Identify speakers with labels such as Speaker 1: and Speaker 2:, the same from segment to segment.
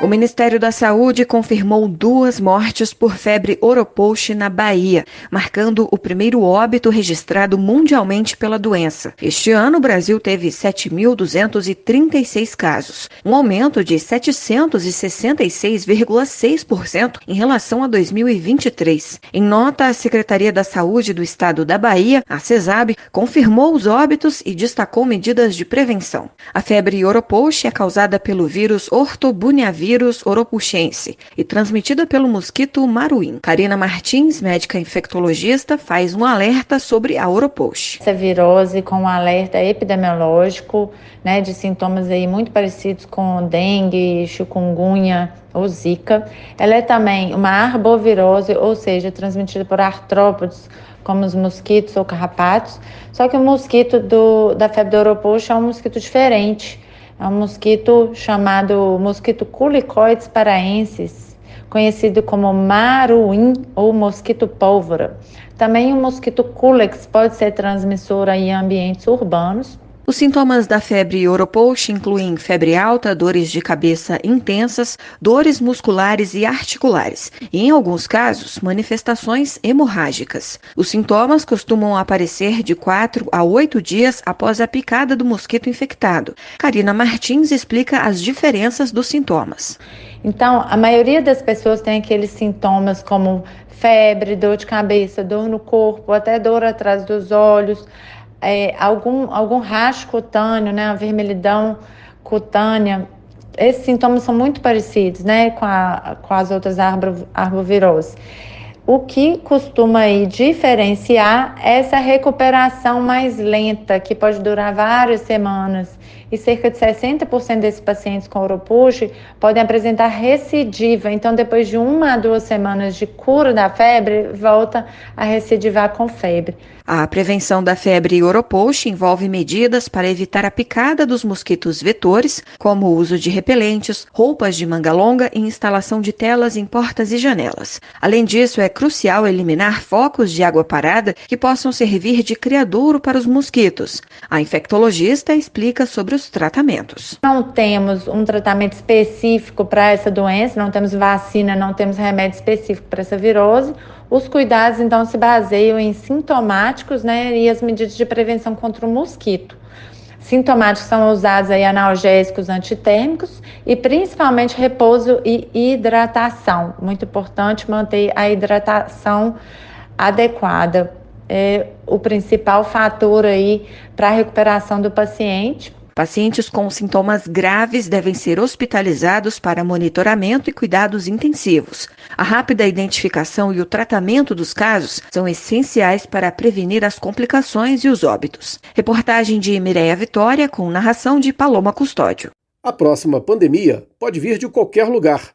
Speaker 1: O Ministério da Saúde confirmou 2 mortes por febre oropouche na Bahia, marcando o primeiro óbito registrado mundialmente pela doença. Este ano, o Brasil teve 7.236 casos, um aumento de 766,6% em relação a 2023. Em nota, a Secretaria da Saúde do Estado da Bahia, a CESAB, confirmou os óbitos e destacou medidas de prevenção. A febre oropouche é causada pelo vírus ortobuniavírus oropouchense e transmitida pelo mosquito maruim. Karina Martins, médica infectologista, faz um alerta sobre a oropouche.
Speaker 2: Essa virose com um alerta epidemiológico, de sintomas aí muito parecidos com dengue, chikungunya ou zika. Ela é também uma arbovirose, ou seja, transmitida por artrópodes, como os mosquitos ou carrapatos. Só que o mosquito da febre do oropouche é um mosquito diferente. É um mosquito chamado mosquito Culicoides paraensis, conhecido como maruim ou mosquito pólvora. Também o mosquito Culex pode ser transmissor em ambientes urbanos.
Speaker 1: Os sintomas da febre oropouche incluem febre alta, dores de cabeça intensas, dores musculares e articulares e, em alguns casos, manifestações hemorrágicas. Os sintomas costumam aparecer de 4 a 8 dias após a picada do mosquito infectado. Karina Martins explica as diferenças dos sintomas.
Speaker 2: Então, a maioria das pessoas tem aqueles sintomas como febre, dor de cabeça, dor no corpo, até dor atrás dos olhos, algum racho cutâneo, a vermelhidão cutânea. Esses sintomas são muito parecidos, com as outras arboviroses. O que costuma aí diferenciar é essa recuperação mais lenta, que pode durar várias semanas. E cerca de 60% desses pacientes com oropouche podem apresentar recidiva. Então, depois de 1 a 2 semanas de cura da febre, volta a recidivar com febre.
Speaker 1: A prevenção da febre oropouche envolve medidas para evitar a picada dos mosquitos vetores, como o uso de repelentes, roupas de manga longa e instalação de telas em portas e janelas. Além disso, é crucial eliminar focos de água parada que possam servir de criadouro para os mosquitos. A infectologista explica sobre os tratamentos.
Speaker 2: Não temos um tratamento específico para essa doença, não temos vacina, não temos remédio específico para essa virose. Os cuidados, então, se baseiam em sintomáticos, e as medidas de prevenção contra o mosquito. Sintomáticos são usados aí analgésicos antitérmicos e principalmente repouso e hidratação. Muito importante manter a hidratação adequada. É o principal fator aí para a recuperação do paciente.
Speaker 1: Pacientes com sintomas graves devem ser hospitalizados para monitoramento e cuidados intensivos. A rápida identificação e o tratamento dos casos são essenciais para prevenir as complicações e os óbitos. Reportagem de Mireia Vitória com narração de Paloma Custódio.
Speaker 3: A próxima pandemia pode vir de qualquer lugar.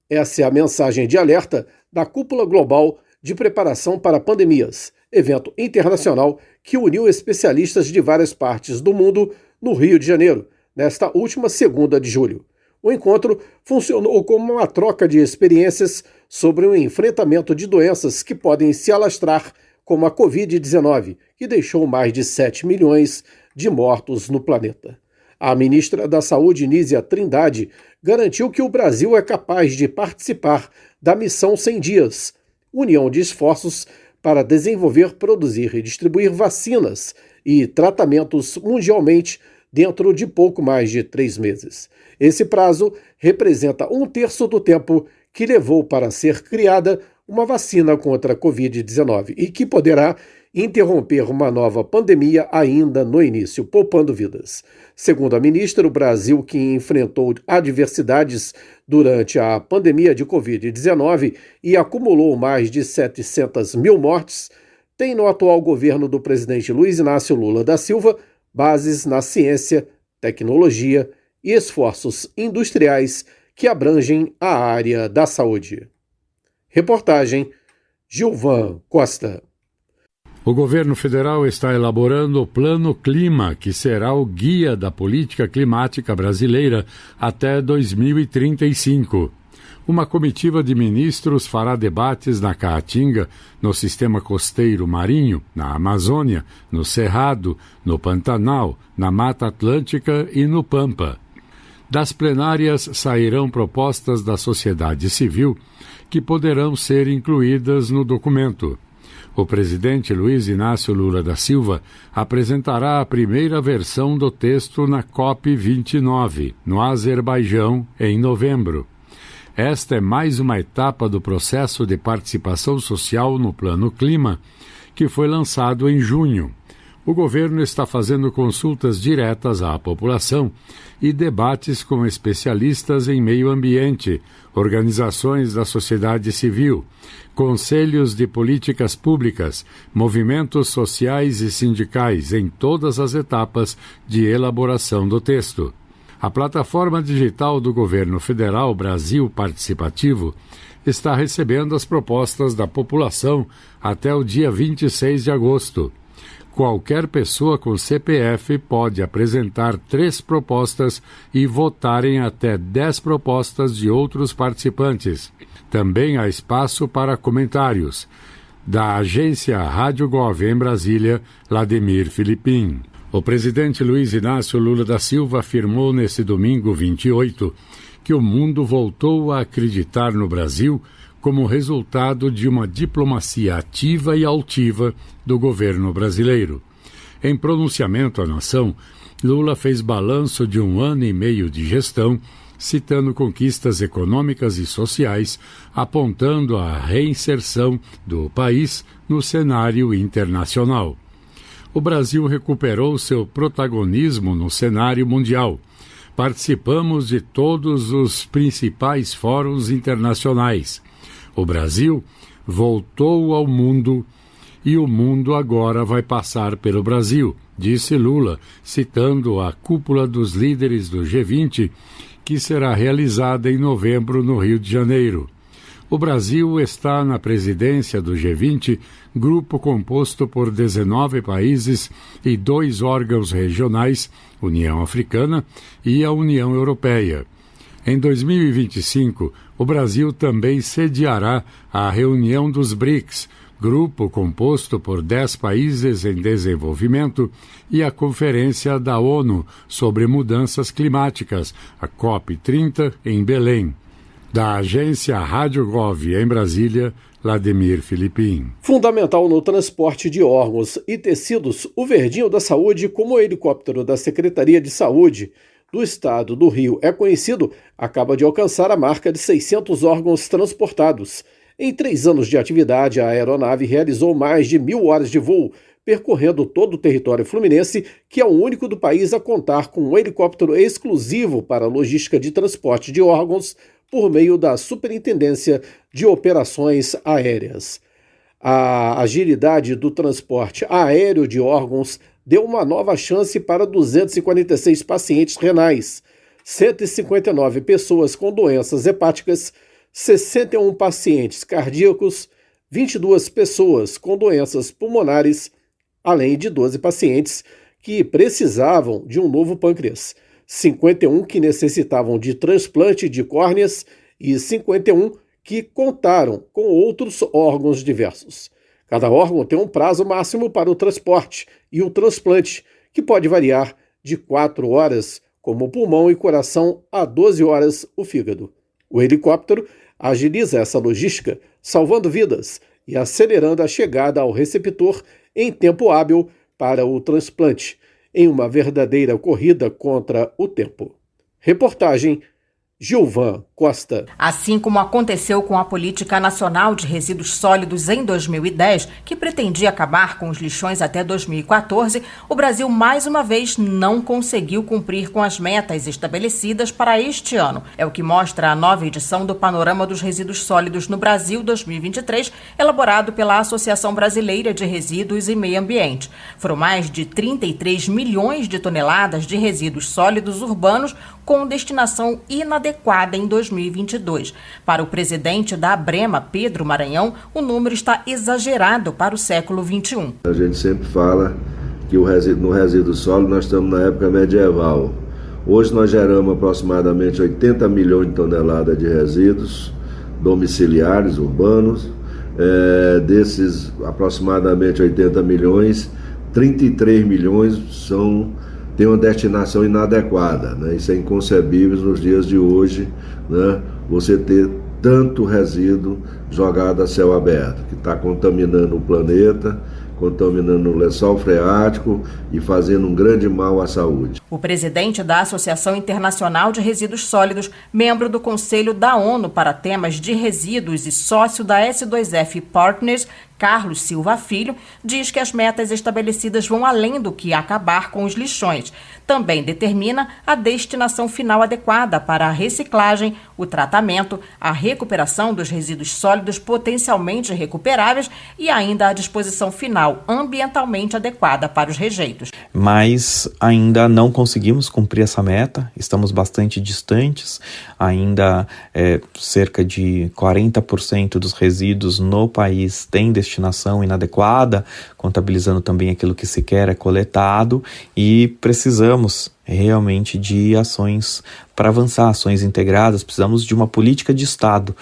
Speaker 3: Essa é a mensagem de alerta da Cúpula Global de Preparação para Pandemias, evento internacional que uniu especialistas de várias partes do mundo no Rio de Janeiro, nesta última 2ª de julho. O encontro funcionou como uma troca de experiências sobre o enfrentamento de doenças que podem se alastrar, como a Covid-19, que deixou mais de 7 milhões de mortos no planeta. A ministra da Saúde, Nízia Trindade, garantiu que o Brasil é capaz de participar da Missão 100 Dias, união de esforços para desenvolver, produzir e distribuir vacinas e tratamentos mundialmente dentro de pouco mais de 3 meses. Esse prazo representa 1/3 do tempo que levou para ser criada uma vacina contra a Covid-19 e que poderá interromper uma nova pandemia ainda no início, poupando vidas. Segundo a ministra, o Brasil, que enfrentou adversidades durante a pandemia de Covid-19 e acumulou mais de 700 mil mortes, tem no atual governo do presidente Luiz Inácio Lula da Silva bases na ciência, tecnologia e esforços industriais que abrangem a área da saúde. Reportagem Gilvan Costa.
Speaker 4: O governo federal está elaborando o Plano Clima, que será o guia da política climática brasileira até 2035. Uma comitiva de ministros fará debates na Caatinga, no sistema costeiro marinho, na Amazônia, no Cerrado, no Pantanal, na Mata Atlântica e no Pampa. Das plenárias sairão propostas da sociedade civil que poderão ser incluídas no documento. O presidente Luiz Inácio Lula da Silva apresentará a primeira versão do texto na COP29, no Azerbaijão, em novembro. Esta é mais uma etapa do processo de participação social no Plano Clima, que foi lançado em junho. O governo está fazendo consultas diretas à população e debates com especialistas em meio ambiente, organizações da sociedade civil, conselhos de políticas públicas, movimentos sociais e sindicais em todas as etapas de elaboração do texto. A plataforma digital do governo federal Brasil Participativo está recebendo as propostas da população até o dia 26 de agosto. Qualquer pessoa com CPF pode apresentar 3 propostas e votar em até 10 propostas de outros participantes. Também há espaço para comentários. Da agência Rádio Gov em Brasília, Lademir Filipim. O presidente Luiz Inácio Lula da Silva afirmou nesse domingo 28 que o mundo voltou a acreditar no Brasil como resultado de uma diplomacia ativa e altiva do governo brasileiro. Em pronunciamento à nação, Lula fez balanço de 1 ano e meio de gestão, citando conquistas econômicas e sociais, apontando a reinserção do país no cenário internacional. O Brasil recuperou seu protagonismo no cenário mundial. Participamos de todos os principais fóruns internacionais. O Brasil voltou ao mundo e o mundo agora vai passar pelo Brasil, disse Lula, citando a cúpula dos líderes do G20, que será realizada em novembro no Rio de Janeiro. O Brasil está na presidência do G20, grupo composto por 19 países e 2 órgãos regionais, União Africana e a União Europeia. Em 2025, o Brasil também sediará a reunião dos BRICS, grupo composto por 10 países em desenvolvimento, e a Conferência da ONU sobre Mudanças Climáticas, a COP30, em Belém. Da agência Rádio Gov em Brasília, Lademir Filipim.
Speaker 3: Fundamental no transporte de órgãos e tecidos, o Verdinho da Saúde, como o helicóptero da Secretaria de Saúde do Estado do Rio é conhecido, acaba de alcançar a marca de 600 órgãos transportados. Em 3 anos de atividade, a aeronave realizou mais de 1.000 horas de voo, percorrendo todo o território fluminense, que é o único do país a contar com um helicóptero exclusivo para a logística de transporte de órgãos por meio da Superintendência de Operações Aéreas. A agilidade do transporte aéreo de órgãos deu uma nova chance para 246 pacientes renais, 159 pessoas com doenças hepáticas, 61 pacientes cardíacos, 22 pessoas com doenças pulmonares, além de 12 pacientes que precisavam de um novo pâncreas, 51 que necessitavam de transplante de córneas e 51 que contaram com outros órgãos diversos. Cada órgão tem um prazo máximo para o transporte e o transplante, que pode variar de 4 horas, como o pulmão e coração, a 12 horas o fígado. O helicóptero agiliza essa logística, salvando vidas e acelerando a chegada ao receptor em tempo hábil para o transplante, em uma verdadeira corrida contra o tempo. Reportagem Gilvan Costa.
Speaker 5: Assim como aconteceu com a Política Nacional de Resíduos Sólidos em 2010, que pretendia acabar com os lixões até 2014, o Brasil mais uma vez não conseguiu cumprir com as metas estabelecidas para este ano. É o que mostra a nova edição do Panorama dos Resíduos Sólidos no Brasil 2023, elaborado pela Associação Brasileira de Resíduos e Meio Ambiente. Foram mais de 33 milhões de toneladas de resíduos sólidos urbanos com destinação inadequada em 2022. Para o presidente da Abrema, Pedro Maranhão, o número está exagerado para o século XXI.
Speaker 6: A gente sempre fala que no resíduo sólido nós estamos na época medieval. Hoje nós geramos aproximadamente 80 milhões de toneladas de resíduos domiciliares, urbanos. Desses aproximadamente 80 milhões, 33 milhões tem uma destinação inadequada, né? Isso é inconcebível nos dias de hoje, né? Você ter tanto resíduo jogado a céu aberto, que está contaminando o planeta, contaminando o lençol freático e fazendo um grande mal à saúde.
Speaker 5: O presidente da Associação Internacional de Resíduos Sólidos, membro do Conselho da ONU para temas de resíduos e sócio da S2F Partners, Carlos Silva Filho, diz que as metas estabelecidas vão além do que acabar com os lixões. Também determina a destinação final adequada para a reciclagem, o tratamento, a recuperação dos resíduos sólidos potencialmente recuperáveis e ainda a disposição final ambientalmente adequada para os rejeitos.
Speaker 7: Mas ainda não conseguimos cumprir essa meta, estamos bastante distantes, ainda cerca de 40% dos resíduos no país têm destinação inadequada, contabilizando também aquilo que sequer é coletado, e precisamos realmente de ações para avançar, ações integradas. Precisamos de uma política de Estado,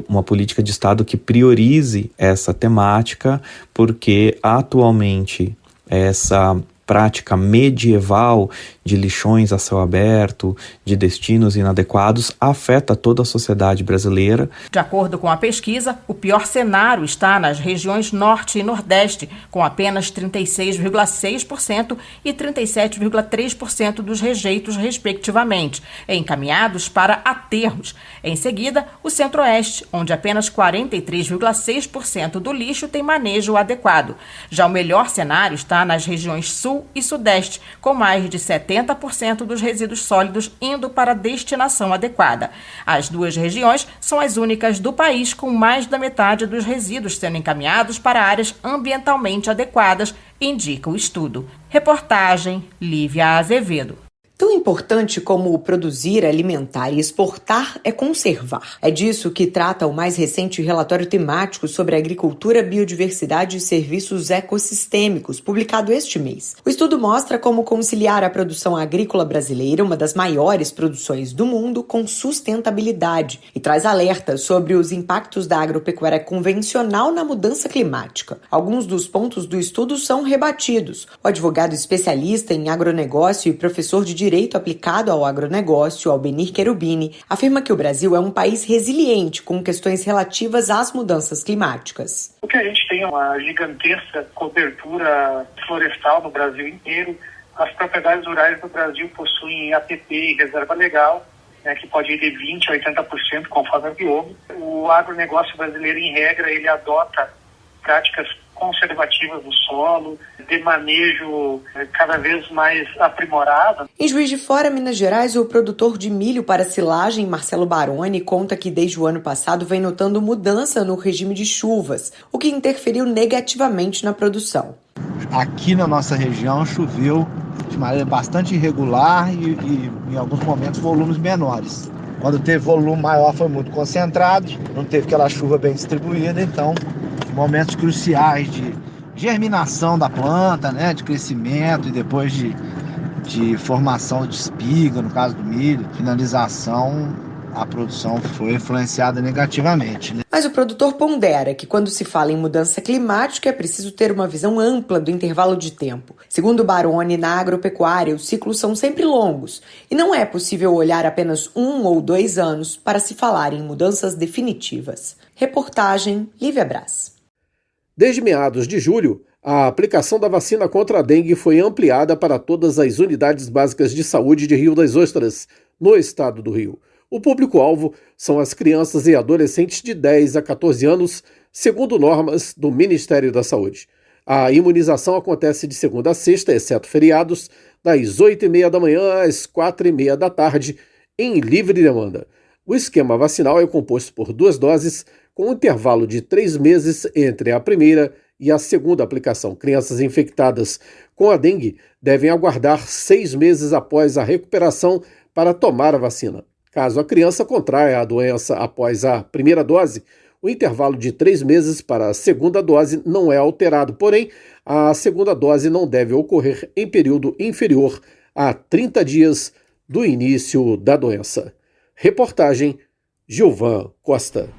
Speaker 7: uma política de Estado que priorize essa temática, porque atualmente essa prática medieval de lixões a céu aberto, de destinos inadequados, afeta toda a sociedade brasileira.
Speaker 5: De acordo com a pesquisa, o pior cenário está nas regiões Norte e Nordeste, com apenas 36,6% e 37,3% dos rejeitos, respectivamente, encaminhados para aterros. Em seguida, o Centro-Oeste, onde apenas 43,6% do lixo tem manejo adequado. Já o melhor cenário está nas regiões Sul e Sudeste, com mais de 70% dos resíduos sólidos indo para destinação adequada. As duas regiões são as únicas do país com mais da metade dos resíduos sendo encaminhados para áreas ambientalmente adequadas, indica o estudo. Reportagem Lívia Azevedo.
Speaker 1: Tão importante como produzir, alimentar e exportar é conservar. É disso que trata o mais recente relatório temático sobre agricultura, biodiversidade e serviços ecossistêmicos, publicado este mês. O estudo mostra como conciliar a produção agrícola brasileira, uma das maiores produções do mundo, com sustentabilidade e traz alertas sobre os impactos da agropecuária convencional na mudança climática. Alguns dos pontos do estudo são rebatidos. O advogado especialista em agronegócio e professor de Direito Aplicado ao Agronegócio, Albenir Cherubini, afirma que o Brasil é um país resiliente com questões relativas às mudanças climáticas.
Speaker 8: Porque a gente tem uma gigantesca cobertura florestal no Brasil inteiro, as propriedades rurais do Brasil possuem APP e reserva legal, que pode ir de 20% a 80% conforme o bioma. O agronegócio brasileiro, em regra, ele adota práticas conservativas do solo, de manejo cada vez mais aprimorado.
Speaker 1: Em Juiz de Fora, Minas Gerais, o produtor de milho para silagem, Marcelo Baroni, conta que desde o ano passado vem notando mudança no regime de chuvas, o que interferiu negativamente na produção.
Speaker 9: Aqui na nossa região choveu de maneira bastante irregular e em alguns momentos volumes menores. Quando teve volume maior foi muito concentrado, não teve aquela chuva bem distribuída, então momentos cruciais de germinação da planta, né, de crescimento e depois de formação de espiga, no caso do milho, finalização, a produção foi influenciada negativamente, né?
Speaker 1: Mas o produtor pondera que quando se fala em mudança climática é preciso ter uma visão ampla do intervalo de tempo. Segundo Baroni, na agropecuária os ciclos são sempre longos e não é possível olhar apenas 1 ou 2 anos para se falar em mudanças definitivas. Reportagem Lívia Braz.
Speaker 3: Desde meados de julho, a aplicação da vacina contra a dengue foi ampliada para todas as unidades básicas de saúde de Rio das Ostras, no estado do Rio. O público-alvo são as crianças e adolescentes de 10 a 14 anos, segundo normas do Ministério da Saúde. A imunização acontece de segunda a sexta, exceto feriados, das 8h30 da manhã às 4h30 da tarde, em livre demanda. O esquema vacinal é composto por 2 doses, com um intervalo de 3 meses entre a primeira e a segunda aplicação. Crianças infectadas com a dengue devem aguardar 6 meses após a recuperação para tomar a vacina. Caso a criança contraia a doença após a primeira dose, o intervalo de 3 meses para a segunda dose não é alterado, porém, a segunda dose não deve ocorrer em período inferior a 30 dias do início da doença. Reportagem Gilvan Costa.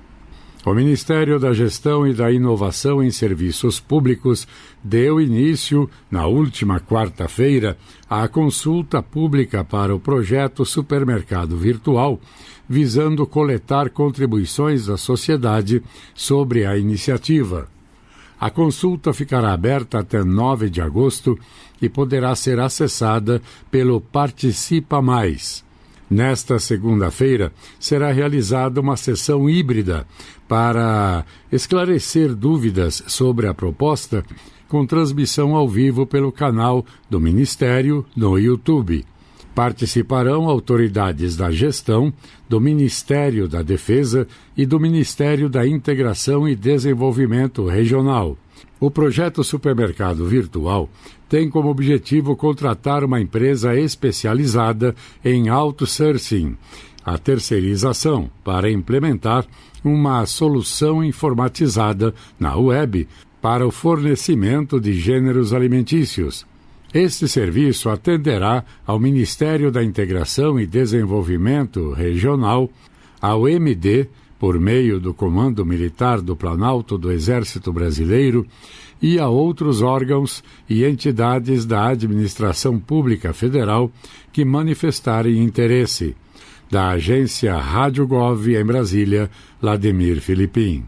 Speaker 4: O Ministério da Gestão e da Inovação em Serviços Públicos deu início, na última quarta-feira, à consulta pública para o projeto Supermercado Virtual, visando coletar contribuições da sociedade sobre a iniciativa. A consulta ficará aberta até 9 de agosto e poderá ser acessada pelo Participa Mais. Nesta segunda-feira, será realizada uma sessão híbrida para esclarecer dúvidas sobre a proposta, com transmissão ao vivo pelo canal do Ministério no YouTube. Participarão autoridades da gestão, do Ministério da Defesa e do Ministério da Integração e Desenvolvimento Regional. O projeto Supermercado Virtual tem como objetivo contratar uma empresa especializada em outsourcing, a terceirização, para implementar uma solução informatizada na web para o fornecimento de gêneros alimentícios. Este serviço atenderá ao Ministério da Integração e Desenvolvimento Regional, ao MD, por meio do Comando Militar do Planalto do Exército Brasileiro, e a outros órgãos e entidades da Administração Pública Federal que manifestarem interesse. Da agência Rádio Gov em Brasília, Lademir Filipim.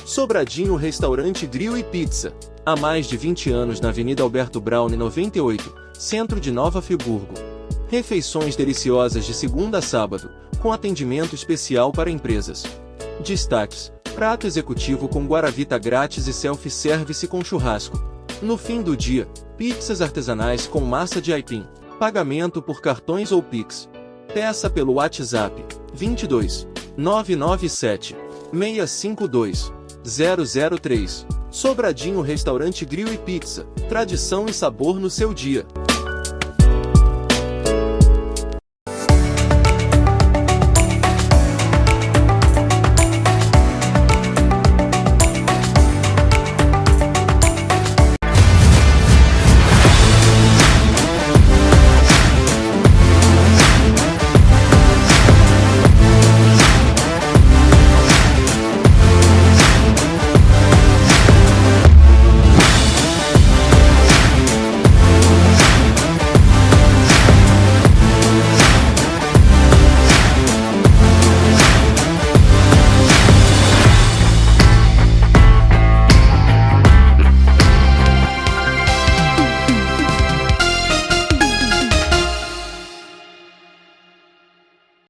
Speaker 10: Sobradinho Restaurante Grill e Pizza. Há mais de 20 anos na Avenida Alberto Braune 98, centro de Nova Friburgo. Refeições deliciosas de segunda a sábado, com atendimento especial para empresas. Destaques: prato executivo com guaravita grátis e self-service com churrasco. No fim do dia, pizzas artesanais com massa de aipim. Pagamento por cartões ou Pix. Peça pelo WhatsApp 22 997 652 003. Sobradinho Restaurante Grill e Pizza. Tradição e sabor no seu dia.